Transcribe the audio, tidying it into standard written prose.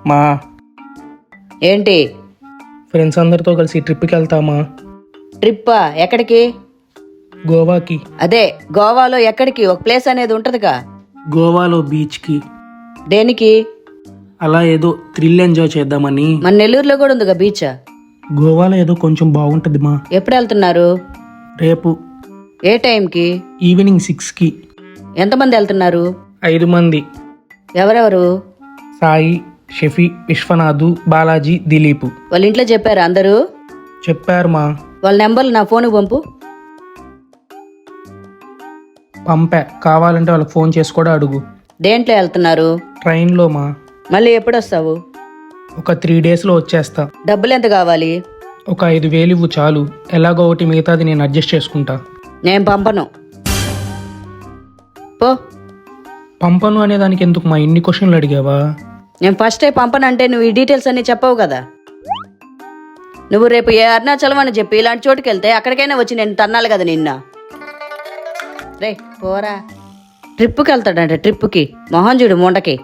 మా ఏంటి? ఫ్రెండ్స్ అందరితో కలిసి ట్రిప్కి వెళ్తామా? ట్రిప్పా? ఎక్కడికి? గోవాకి. అదే గోవాలో ఎక్కడికి? ఒక ప్లేస్ అనేది ఉంటదిగా. గోవాలో బీచ్కి. దేనికి? అలా ఏదో థ్రిల్ ఎంజాయ్ చేద్దామని. మన నెల్లూరులో కూడా ఉందిగా బీచ్. గోవాలో ఏదో కొంచెం బాగుంటుంది మా. ఎప్పుడు వెళ్తున్నారు? రేపు ఏ టైంకి? ఈవినింగ్ 6కి. ఎంతమంది వెళ్తున్నారు? 5 మంది. ఎవరెవరు? సాయి, షఫీ, విశ్వనాథు, బాలాజీ, దిలీప్. వాళ్ళ ఇంట్లో చెప్పారా అందరూ? చెప్పారు మా. వాళ్ళ నెంబర్లు నా ఫోన్కి పంపు. పంపా. కావాలంటే వాళ్ళకి ఫోన్ చేసి కూడా అడుగు. దేంట్లో వెళ్తున్నారు? ట్రైన్లో మా. మళ్ళీ ఎప్పుడు వస్తావు? ఒక 3 డేస్లో వచ్చేస్తా. డబ్బులు ఎంత కావాలి? ఒక 5,000 ఇవ్వు చాలు. ఎలాగో ఒకటి మిగతాది నేను అడ్జస్ట్ చేసుకుంటా. నేను పంపను. పో. పంపను అనే దానికి ఎందుకు మా ఇన్ని క్వశ్చన్లు అడిగావా? నేను ఫస్టే పంపనంటే నువ్వు ఈ డీటెయిల్స్ అన్నీ చెప్పవు కదా. నువ్వు రేపు ఏ అరుణాచలం అని చెప్పి ఇలాంటి చోటుకి వెళ్తే అక్కడికైనా వచ్చి నేను తన్నాలి కదా నిన్న. రే పోరా. ట్రిప్పుకి వెళ్తాడంటే ట్రిప్పుకి మొహం చూడు ముండకి.